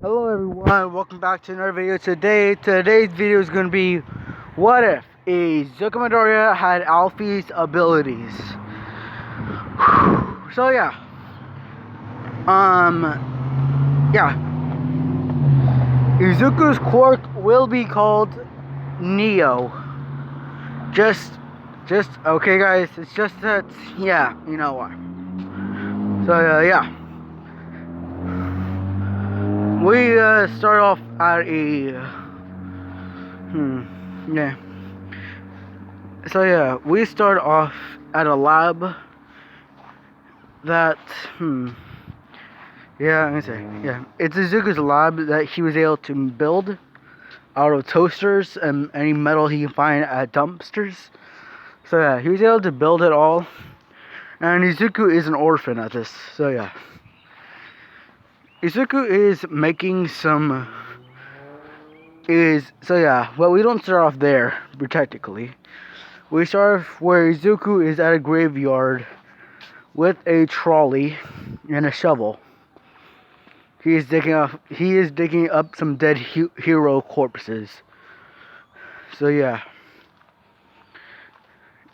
Hello everyone, welcome back to another video. Today's video is going to be what if a Zucca had alphys abilities. So yeah. Yeah. Izuku's quirk will be called Neo. Just okay guys, it's just that, yeah, you know why. So yeah. We start off at a yeah. So yeah, we start off at a lab that yeah, I'm gonna say yeah. It's Izuku's lab that he was able to build out of toasters and any metal he can find at dumpsters. So yeah, he was able to build it all. And Izuku is an orphan at this. So yeah. Izuku is making some so yeah, well we don't start off there, technically. We start off where Izuku is at a graveyard with a trolley and a shovel. He is digging up some dead hero corpses. So yeah.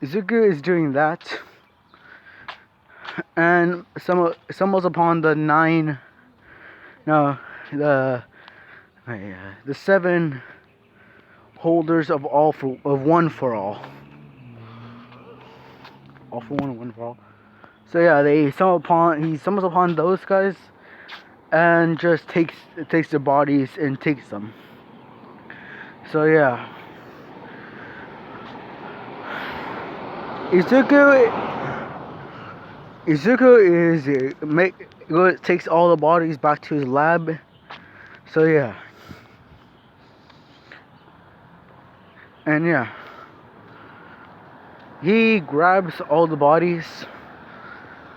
Izuku is doing that. And stumbles upon the seven holders of one for all. All for one for all. So yeah, he stumbles upon those guys and just takes the bodies and takes them. So yeah. Izuku takes all the bodies back to his lab. So yeah. And yeah. He grabs all the bodies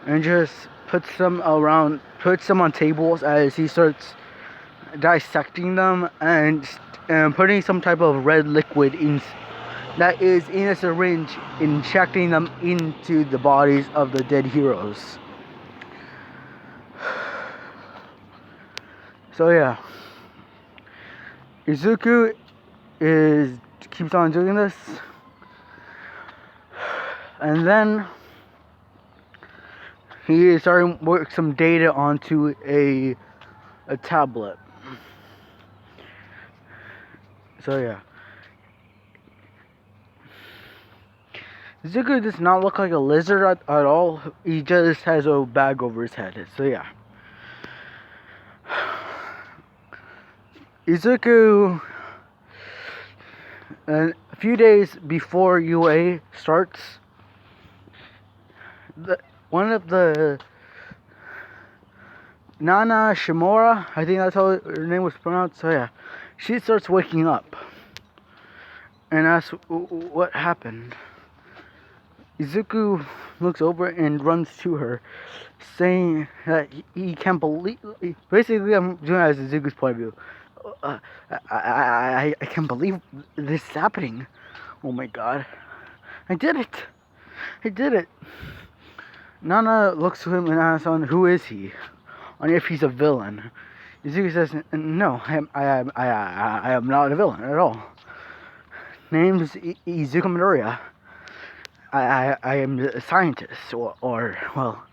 and just puts them on tables as he starts dissecting them and putting some type of red liquid that is in a syringe, injecting them into the bodies of the dead heroes. So yeah, Izuku keeps on doing this, and then he is starting to work some data onto a tablet. So yeah. Izuku does not look like a lizard at all. He just has a bag over his head. So yeah. Izuku, a few days before UA starts, one of the Nana Shimura, I think that's how her name was pronounced. So yeah, she starts waking up and asks what happened. Izuku looks over and runs to her, saying that he can't believe. Basically, I'm doing it as Izuku's point of view. I can't believe this is happening. Oh my god, I did it. Nana looks to him and asks who is he, and if he's a villain. Izuku says, no, I am not a villain at all. Name's Izuku Midoriya. I am a scientist, or well,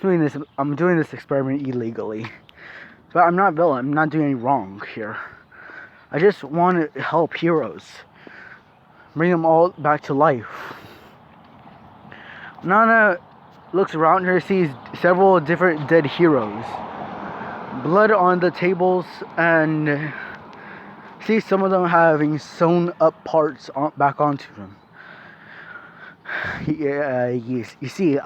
I'm doing this experiment illegally. But I'm not a villain, I'm not doing any wrong here. I just want to help heroes. Bring them all back to life. Nana looks around her, sees several different dead heroes. Blood on the tables, and sees some of them having sewn up parts back onto them. You see,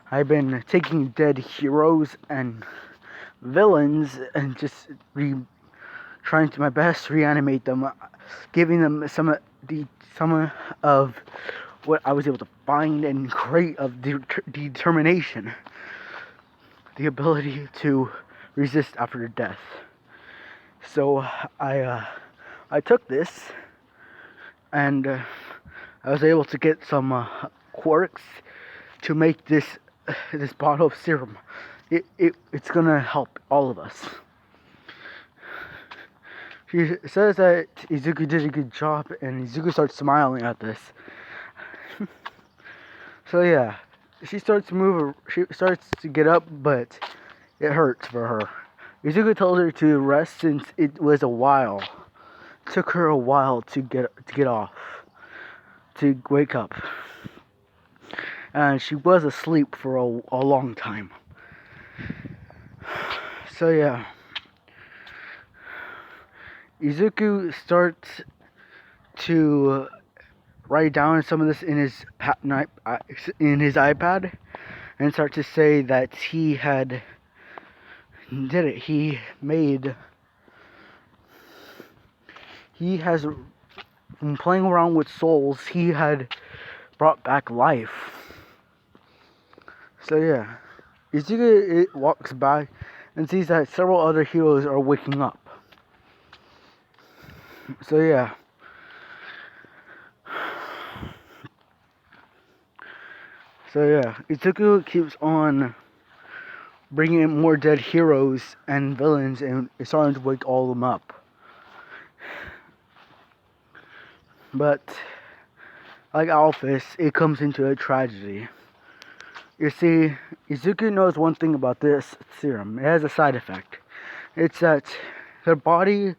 I've been taking dead heroes and villains and just trying to my best to reanimate them, giving them some of what I was able to find and create of determination, the ability to resist after death. So I took this. And I was able to get some quarks to make this bottle of serum. it's gonna help all of us. She says that Izuku did a good job, and Izuku starts smiling at this. So yeah, she starts to move. She starts to get up, but it hurts for her. Izuku tells her to rest since it was a while. It took her a while to get off, to wake up, and she was asleep for a long time. So yeah, Izuku starts to write down some of this in his iPad, and start to say that he had did it. He has, from playing around with souls, he had brought back life. So yeah, Izuku walks by and sees that several other heroes are waking up. So yeah. Izuku keeps on bringing in more dead heroes and villains, and is starting to wake all of them up. But like alphys, it comes into a tragedy. You see, Izuku knows one thing about this serum. It has a side effect. It's that their body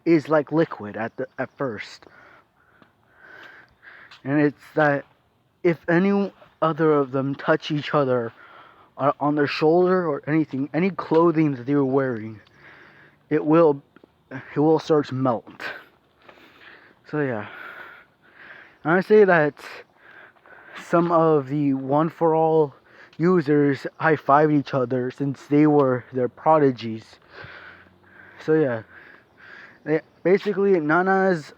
is like liquid at first. And it's that if any other of them touch each other on their shoulder or anything, any clothing that they were wearing, it will start to melt. So yeah, I say that some of the One For All users high-fived each other since they were their prodigies. So yeah, basically Nana's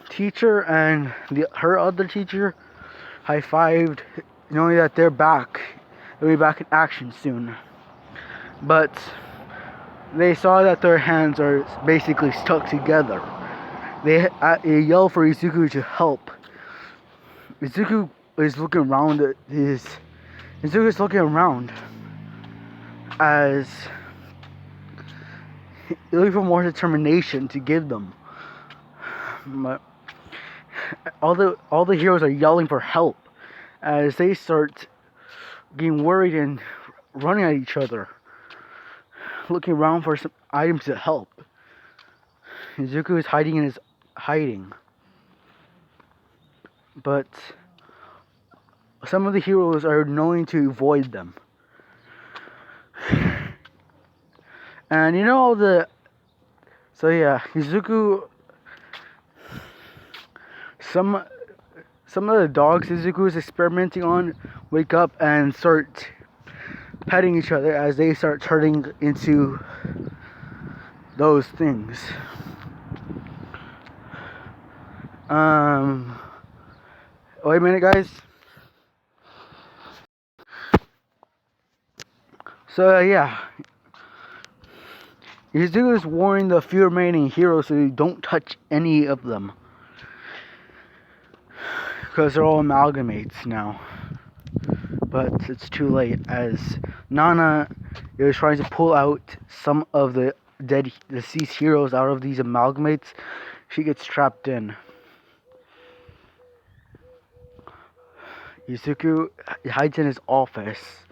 teacher and her other teacher high-fived, knowing that they're back. They'll be back in action soon. But they saw that their hands are basically stuck together. They yell for Izuku to help. Izuku is looking around as looking for more determination to give them. But all the heroes are yelling for help as they start getting worried and running at each other, looking around for some items to help. Izuku is hiding. But some of the heroes are knowing to avoid them. And Izuku, some of the dogs Izuku is experimenting on wake up and start petting each other as they start turning into those things. Wait a minute, guys. So yeah, Izuku is warning the few remaining heroes so don't touch any of them, because they're all amalgamates now. But it's too late, as Nana is trying to pull out some of the deceased heroes out of these amalgamates. She gets trapped in. Izuku hides in his office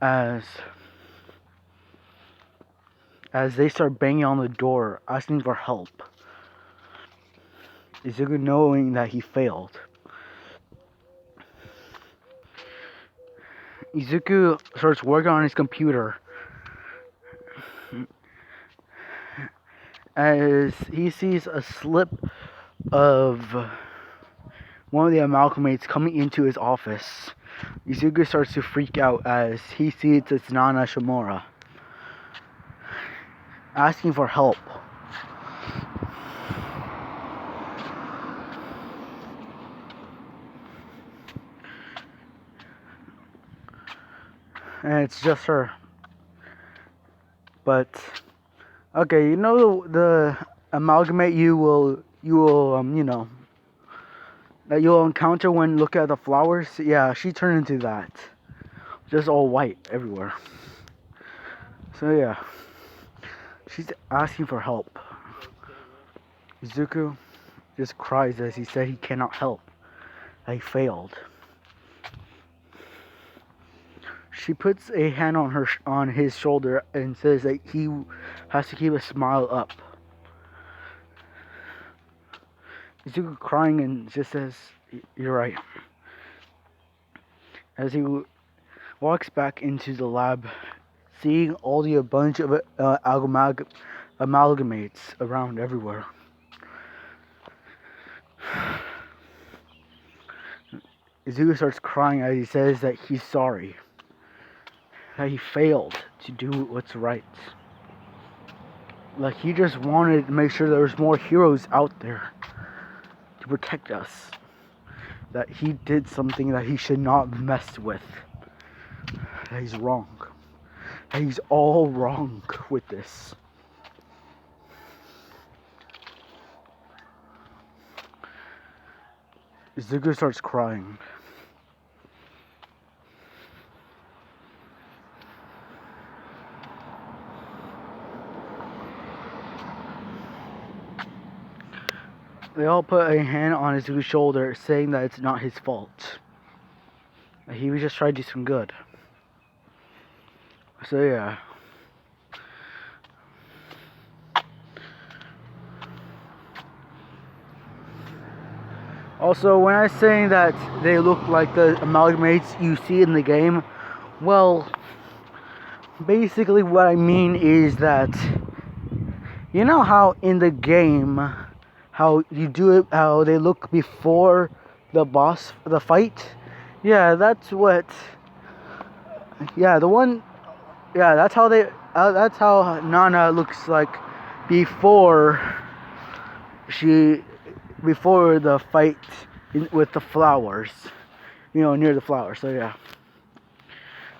as they start banging on the door, asking for help. Izuku knowing that he failed. Izuku starts working on his computer as he sees a slip of one of the amalgamates coming into his office. Izuku starts to freak out as he sees it's Nana Shimura asking for help. And it's just her. But okay, the amalgamate you will that you'll encounter when looking at the flowers? Yeah, she turned into that. just all white everywhere. So yeah, she's asking for help. Izuku just cries as he said he cannot help. He failed. She puts a hand on his shoulder and says that he has to keep a smile up. Izuku crying and just says, "You're right." As he walks back into the lab, seeing all the bunch of amalgamates around everywhere. Izuku starts crying as he says that he's sorry, that he failed to do what's right. Like he just wanted to make sure there was more heroes out there to protect us. That he did something that he should not mess with. That he's wrong. That he's all wrong with this. Izuku starts crying. They all put a hand on Izuku's shoulder, saying that it's not his fault. That he was just trying to do some good. So yeah. Also, when I'm saying that they look like the amalgamates you see in the game, well, basically what I mean is that, you know how in the game, how you do it, how they look before the boss, the fight? Yeah, that's what, yeah, the one, yeah, that's how Nana looks like before the fight with the flowers, near the flowers. So yeah,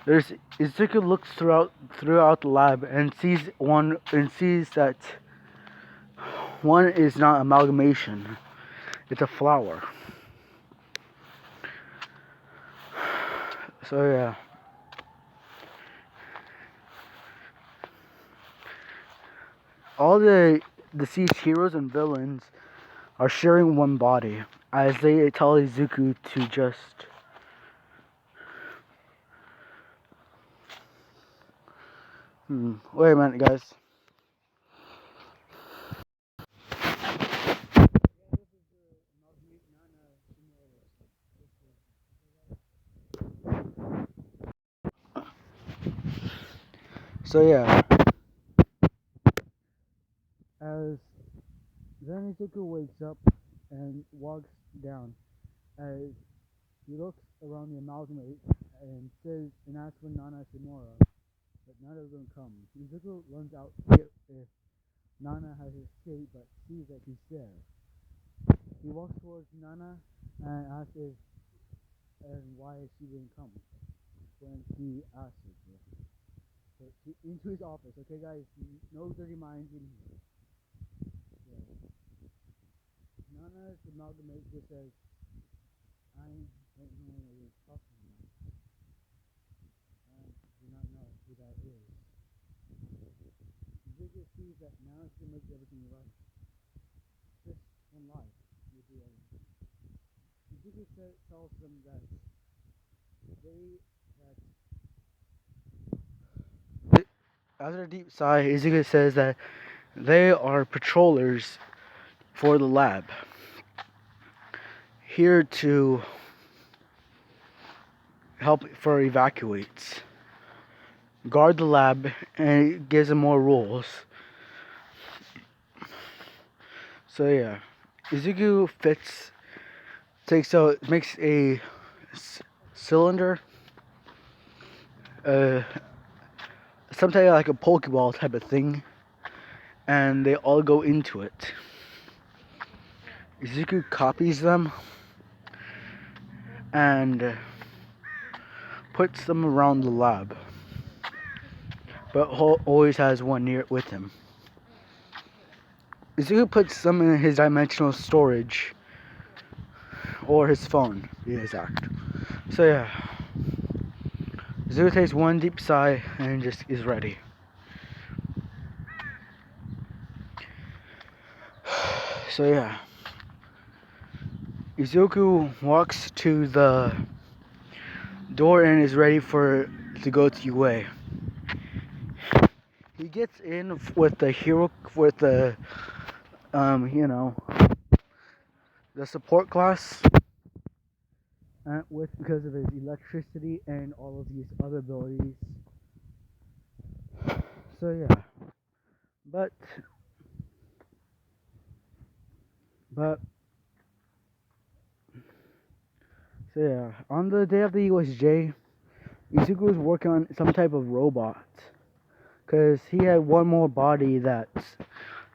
Izuku looks throughout the lab and sees that one is not amalgamation, it's a flower. So yeah. All the deceased heroes and villains are sharing one body, as they tell Izuku to just wait a minute, guys. So yeah, as then Izuku wakes up and walks down, as he looks around the amalgamate and asks when Nana and Shimura, but none of them come. Izuku runs out to see if Nana has escaped, but sees that he's there. He walks towards Nana and asks why she didn't come when he asks her to. So into his office. Okay, guys, no dirty minds in here. Yeah. Nana's amalgamate just says, "I don't know what you're talking about. I do not know who that is." Izuku sees that Nana's gonna make everything right. Just one life will do everything. Izuku tells them that after a deep sigh, Izuku says that they are patrollers for the lab, here to help for evacuates, guard the lab, and it gives them more rules. So yeah, Izuku makes a cylinder, something like a Pokeball type of thing, and they all go into it. Izuku copies them and puts them around the lab, but always has one near with him. Izuku puts some in his dimensional storage, or his phone, to be exact. So yeah, Izuku takes one deep sigh and just is ready. So yeah. Izuku walks to the door and is ready to go to UA. He gets in with the hero, with the the support class, because of his electricity and all of these other abilities. So yeah, but so yeah, on the day of the USJ, Izuku was working on some type of robot, because he had one more body that's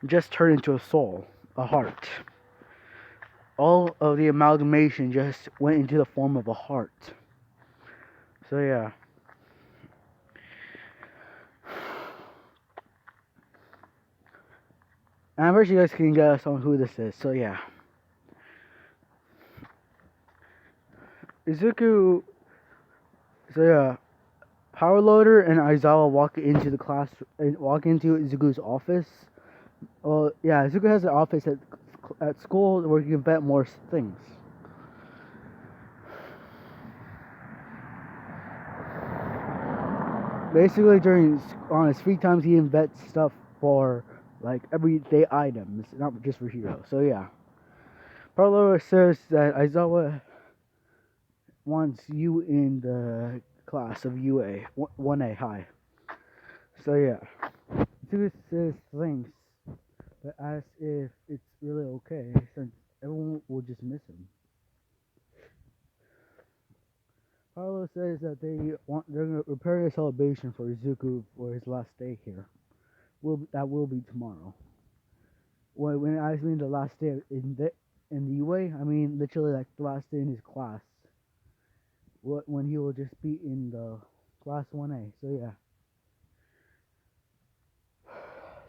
just turned into a soul, a heart. All of the amalgamation just went into the form of a heart. So yeah. And I'm sure you guys can guess on who this is. So yeah. Izuku. So yeah. Power Loader and Aizawa walk into Izuku's office. Well, yeah, Izuku has an office at school where he can invent more things. Basically, on his free times, he invents stuff for like everyday items, not just for heroes. So yeah, Power Loader says that Aizawa wants you in the class of UA 1A high. So yeah, Izuku says thanks, but asks if it's really okay since everyone will just miss him. Carlo says that they're gonna prepare a celebration for Izuku for his last day here. That will be tomorrow. When I mean the last day in the UA, I mean literally like the last day in his class. When he will just be in the class 1A. So yeah.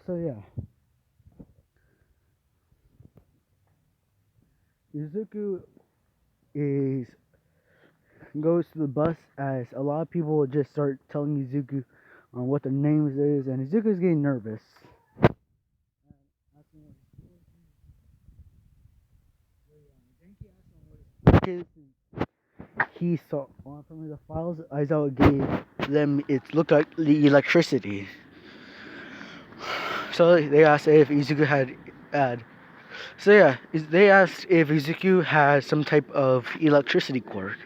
So yeah. Izuku goes to the bus as a lot of people just start telling Izuku on what the names is, and Izuku's getting nervous. He saw from the files Aizawa gave them, it looked like the electricity. So they asked if Izuku had. So yeah, they asked if Izuku had some type of electricity quirk.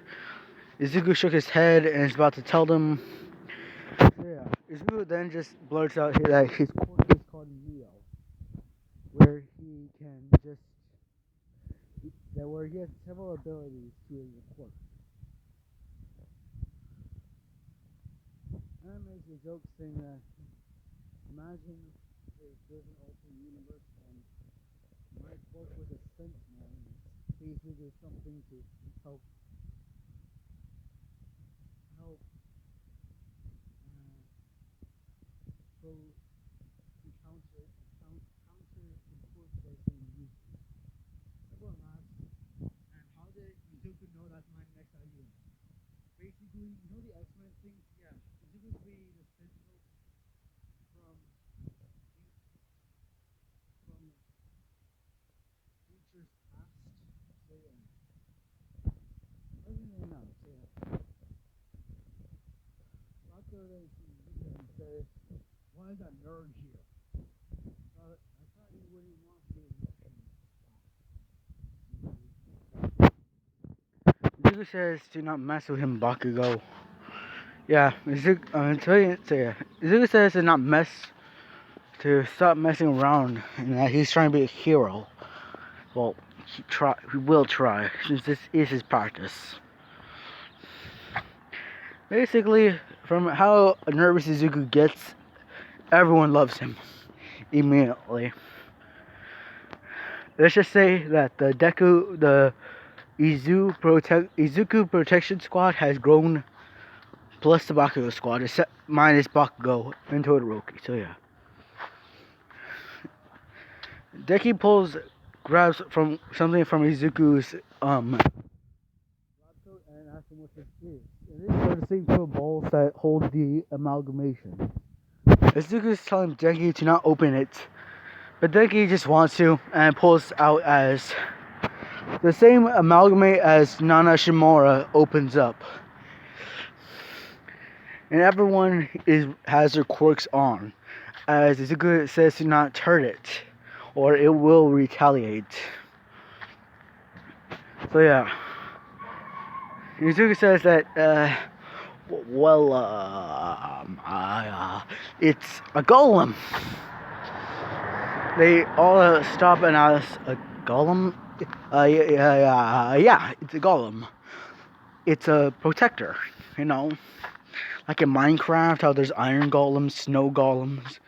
Izuku shook his head and is about to tell them. So yeah, Izuku then just blurts out that his quirk is called Neo, where he can just where he has several abilities to his quirk. And that makes a joke saying that imagine if there's an alternate universe and my quirk was a sentinel and basically something to help help go to counter the quirk that's being used. Everyone laughs. And how did Izuku know that's my next idea? Basically, you know the X-Men thing? Yeah. Izuku created the sentinel from futures past. So yeah. Doesn't really know. So yeah. Rocco then says, "Why is that nerd here? I thought you wouldn't want to be Russian." Izuku says, "Do not mess with him, Bakugo." Yeah, Izuku says to stop messing around and that he's trying to be a hero. Well, he will try, since this is his practice. Basically, from how nervous Izuku gets, everyone loves him immediately. Let's just say that the Izuku Protection Squad has grown, plus the Bakugo Squad, except minus Bakugo and Todoroki. So yeah. Deki grabs something from Izuku's lab coat and asks him what this is. These are the same two balls that hold the amalgamation. Izuku is telling Denki to not open it, but Denki just wants to and pulls out as the same amalgamate as Nana Shimura opens up. And everyone has their quirks on, as Izuku says to not turn it, or it will retaliate. So yeah, Izuku says that, it's a golem. They all stop and ask, a golem? Yeah, it's a golem. It's a protector, you know. Like in Minecraft, how there's iron golems, snow golems.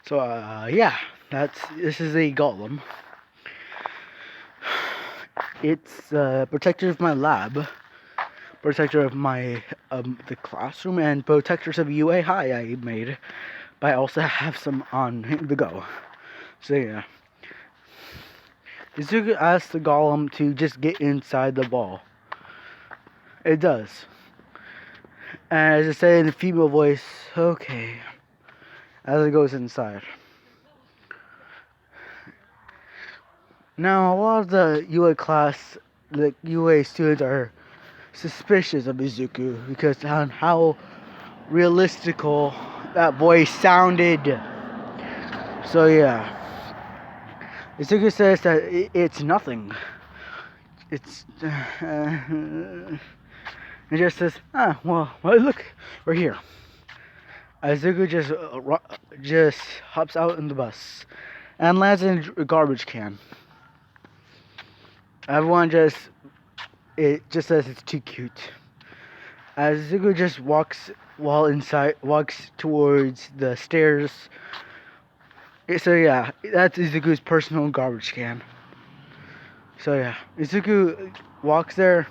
So, yeah, this is a golem. It's protector of my lab, protector of my the classroom, and protectors of UA High I made. But I also have some on the go. So yeah, Izuku asks the golem to just get inside the ball. It does. And as I say in a female voice, okay, as it goes inside. Now, a lot of the UA class, the UA students are suspicious of Izuku because on how realistical that voice sounded. So yeah, Izuku says that it's nothing. It's it just says, well, look, we're here. Izuku just hops out in the bus and lands in a garbage can. Everyone just says it's too cute. As Izuku just walks towards the stairs. So yeah, that's Izuku's personal garbage can. So yeah, Izuku walks there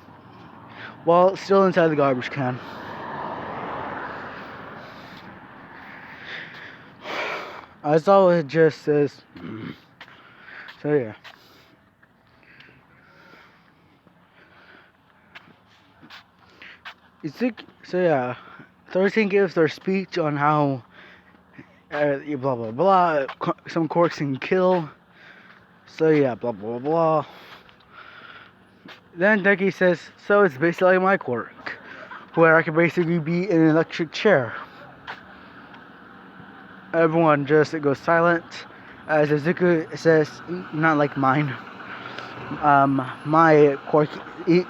while still inside the garbage can. As always, it just says. So yeah. So yeah, 13 gives their speech on how blah blah blah. Some quirks can kill. So yeah, blah blah blah. Then Deki says, so it's basically like my quirk, where I can basically be in an electric chair. Everyone just goes silent, as Izuku says, not like mine. My quirk,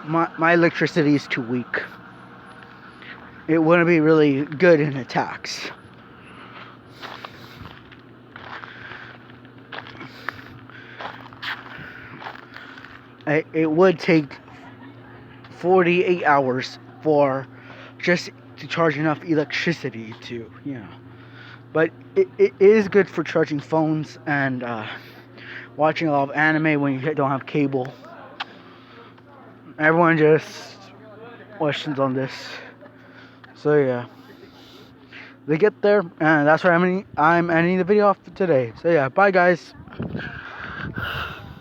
my electricity is too weak. It wouldn't be really good in attacks. It would take 48 hours for just to charge enough electricity to, But it is good for charging phones and watching a lot of anime when you don't have cable. Everyone just questions on this. So yeah, they get there, and that's where I'm ending the video off today. So yeah, bye guys.